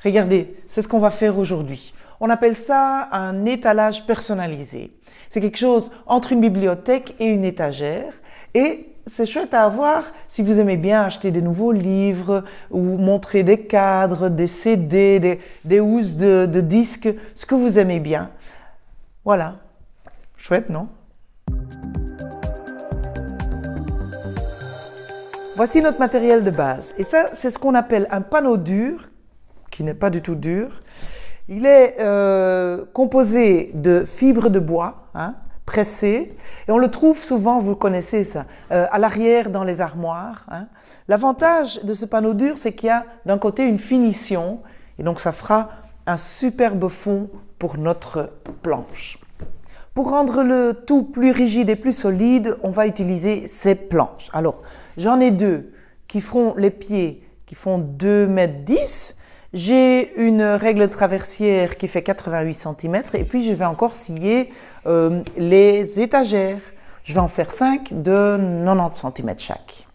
Regardez, c'est ce qu'on va faire aujourd'hui. On appelle ça un étalage personnalisé. C'est quelque chose entre une bibliothèque et une étagère. Et c'est chouette à avoir si vous aimez bien acheter des nouveaux livres ou montrer des cadres, des CD, des housses de disques, ce que vous aimez bien. Voilà. Chouette, non? Voici notre matériel de base. Et ça, c'est ce qu'on appelle un panneau dur, qui n'est pas du tout dur. Il est composé de fibres de bois, pressées, et on le trouve souvent, vous connaissez ça, à l'arrière dans les armoires. L'avantage de ce panneau dur, c'est qu'il y a d'un côté une finition, et donc ça fera un superbe fond pour notre planche. Pour rendre le tout plus rigide et plus solide, on va utiliser ces planches. Alors, j'en ai deux qui feront les pieds, qui font 2,10 m. J'ai une règle traversière qui fait 88 cm et puis je vais encore scier les étagères. Je vais en faire 5 de 90 cm chaque.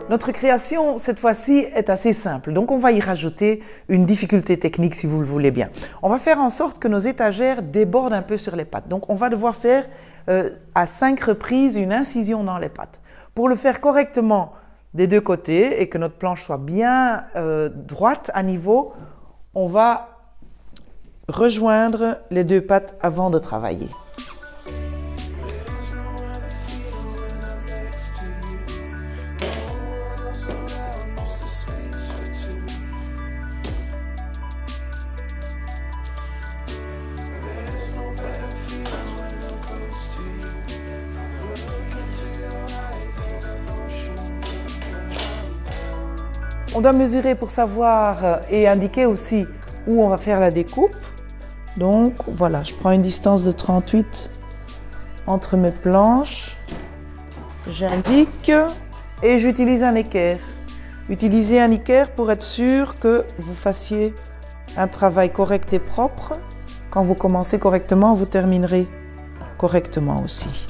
Notre création, cette fois-ci, est assez simple. Donc, on va y rajouter une difficulté technique, si vous le voulez bien. On va faire en sorte que nos étagères débordent un peu sur les pattes. Donc, on va devoir faire à 5 reprises une incision dans les pattes. Pour le faire correctement des deux côtés et que notre planche soit bien droite, à niveau, on va rejoindre les deux pattes avant de travailler. On doit mesurer pour savoir et indiquer aussi où on va faire la découpe. Donc voilà, je prends une distance de 38 entre mes planches. J'indique et j'utilise un équerre. Utilisez un équerre pour être sûr que vous fassiez un travail correct et propre. Quand vous commencez correctement, vous terminerez correctement aussi.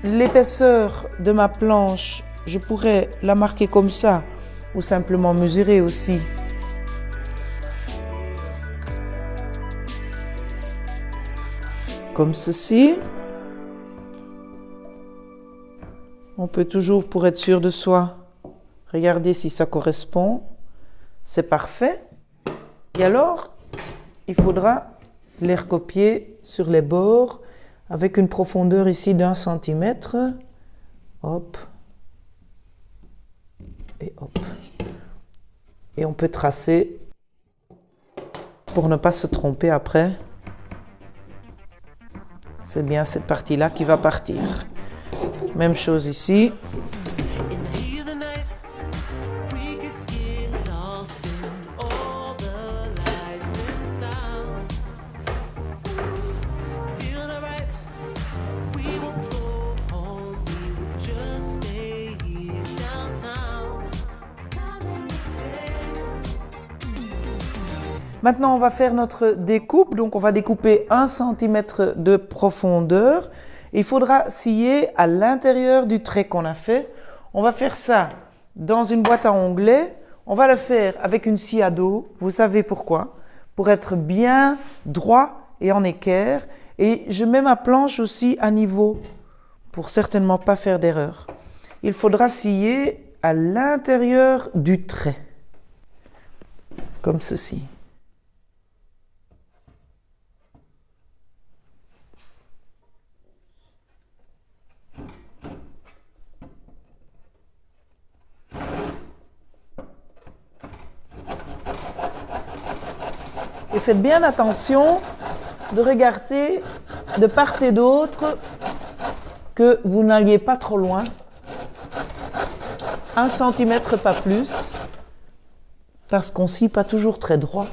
L'épaisseur de ma planche, je pourrais la marquer comme ça ou simplement mesurer aussi. Comme ceci. On peut toujours, pour être sûr de soi, regarder si ça correspond. C'est parfait. Et alors, il faudra les recopier sur les bords avec une profondeur ici d'1 centimètre. Hop. Et hop. Et on peut tracer pour ne pas se tromper après. C'est bien cette partie-là qui va partir. Même chose ici. Maintenant, on va faire notre découpe. Donc, on va découper 1 cm de profondeur. Il faudra scier à l'intérieur du trait qu'on a fait. On va faire ça dans une boîte à onglets. On va le faire avec une scie à dos. Vous savez pourquoi? Pour être bien droit et en équerre. Et je mets ma planche aussi à niveau pour certainement pas faire d'erreur. Il faudra scier à l'intérieur du trait. Comme ceci. Et faites bien attention de regarder de part et d'autre que vous n'alliez pas trop loin. 1 centimètre, pas plus, parce qu'on scie pas toujours très droit.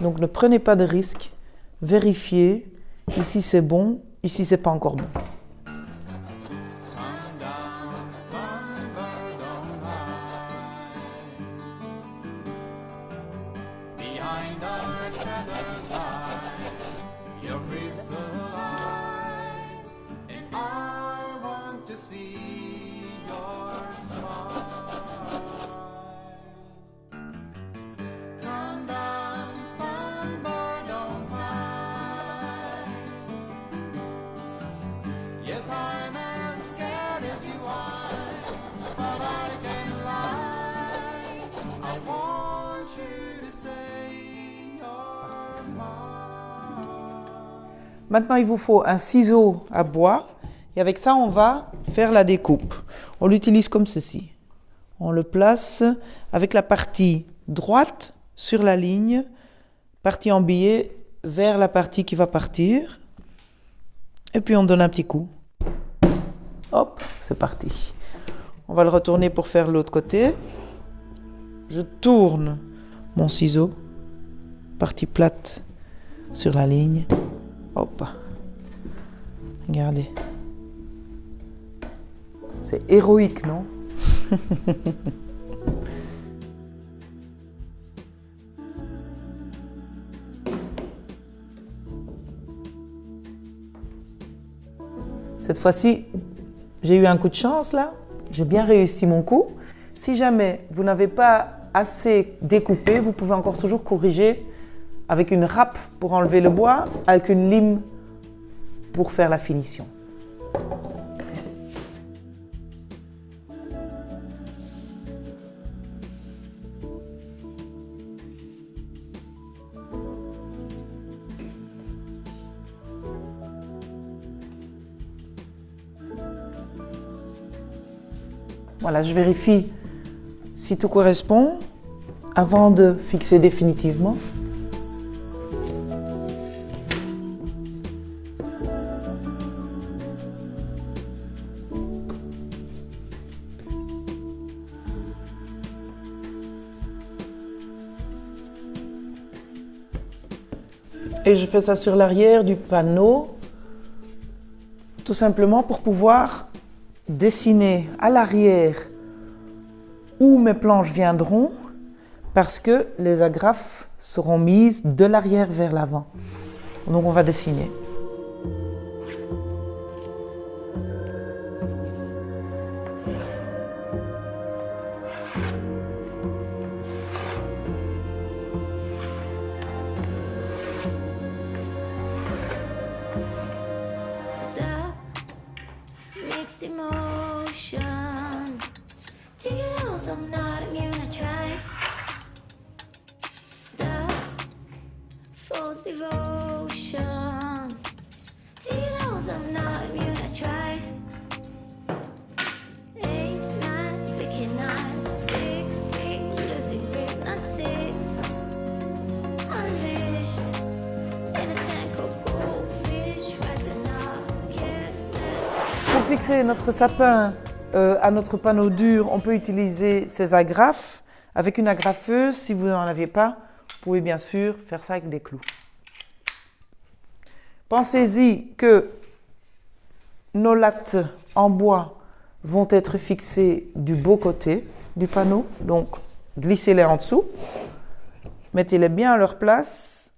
Donc ne prenez pas de risques, vérifiez. Ici c'est bon, ici c'est pas encore bon. see your smile. Come down, sunbird, don't cry. Yes, I'm as scared as you are, but I can lie. I want you to say you're mine. Maintenant, il vous faut un ciseau à bois et avec ça, on va faire la découpe. On l'utilise comme ceci. On le place avec la partie droite sur la ligne, partie en billet vers la partie qui va partir. Et puis on donne un petit coup. Hop, c'est parti. On va le retourner pour faire l'autre côté. Je tourne mon ciseau, partie plate sur la ligne. Hop. Regardez. C'est héroïque, non? Cette fois-ci, j'ai eu un coup de chance là. J'ai bien réussi mon coup. Si jamais vous n'avez pas assez découpé, vous pouvez encore toujours corriger avec une râpe pour enlever le bois, avec une lime pour faire la finition. Voilà, je vérifie si tout correspond avant de fixer définitivement. Et je fais ça sur l'arrière du panneau, tout simplement pour pouvoir dessiner à l'arrière où mes planches viendront, parce que les agrafes seront mises de l'arrière vers l'avant. Donc on va dessiner. Mixed emotions. Do you know I'm not immune? I try. Stop. False devotion. Do you know I'm not immune? I try. 8, 9, picking 9, 6, 3, losing grip, not sick. Unleashed in a tank of goldfish, rising up, careless. Pour fixer notre sapin à notre panneau dur, on peut utiliser ces agrafes. Avec une agrafeuse, si vous n'en avez pas, vous pouvez bien sûr faire ça avec des clous. Pensez-y que nos lattes en bois vont être fixées du beau côté du panneau. Donc, glissez-les en dessous. Mettez-les bien à leur place.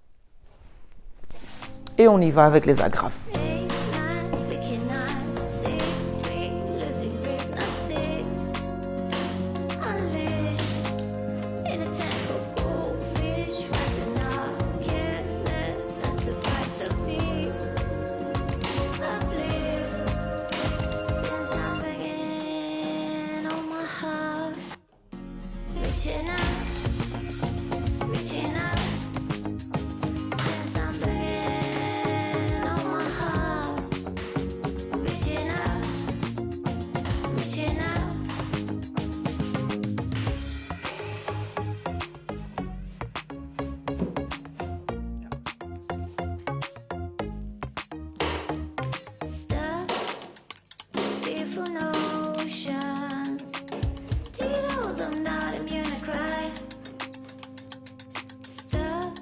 Et on y va avec les agrafes. 8, 9, picking 9, 6, 3, losing grip, not sick. Unleashed in a tank of goldfish, rising up, careless, sense of pride so deep. Uplift since I'm beginning on my heart. Reaching out, reaching out. Since I'm beginning on my heart. Reaching out, reaching out. Stop, fearful notions. Do you know I'm not immune? I cry. Stop,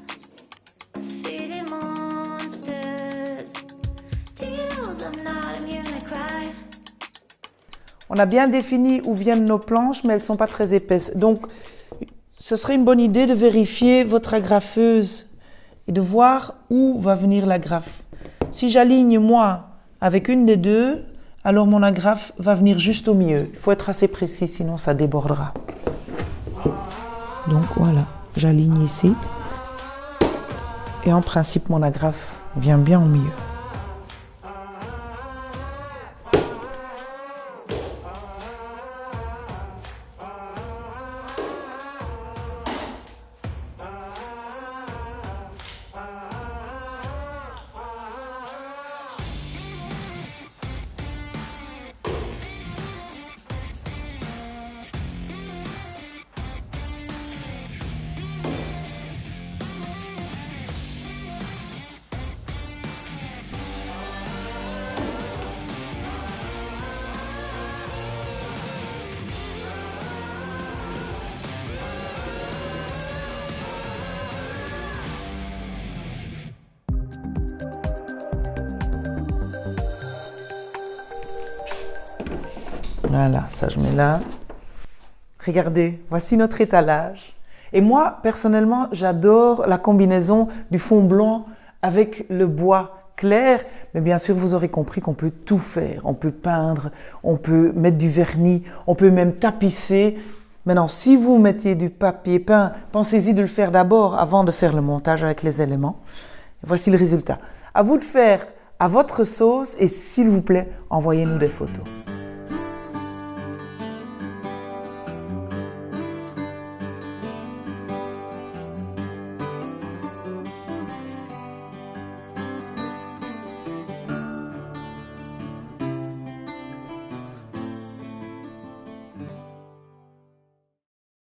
feeding monsters. Do you know I'm not immune? I cry. On a bien défini où viennent nos planches, mais elles ne sont pas très épaisses. Donc, ce serait une bonne idée de vérifier votre agrafeuse et de voir où va venir l'agrafe. Si j'aligne moi avec une des deux, alors mon agrafe va venir juste au milieu. Il faut être assez précis, sinon ça débordera. Donc voilà, j'aligne ici. Et en principe, mon agrafe vient bien au milieu. Voilà, ça je mets là. Regardez, voici notre étalage. Et moi, personnellement, j'adore la combinaison du fond blanc avec le bois clair. Mais bien sûr, vous aurez compris qu'on peut tout faire. On peut peindre, on peut mettre du vernis, on peut même tapisser. Maintenant, si vous mettiez du papier peint, pensez-y de le faire d'abord avant de faire le montage avec les éléments. Voici le résultat. À vous de faire à votre sauce et s'il vous plaît, envoyez-nous des photos.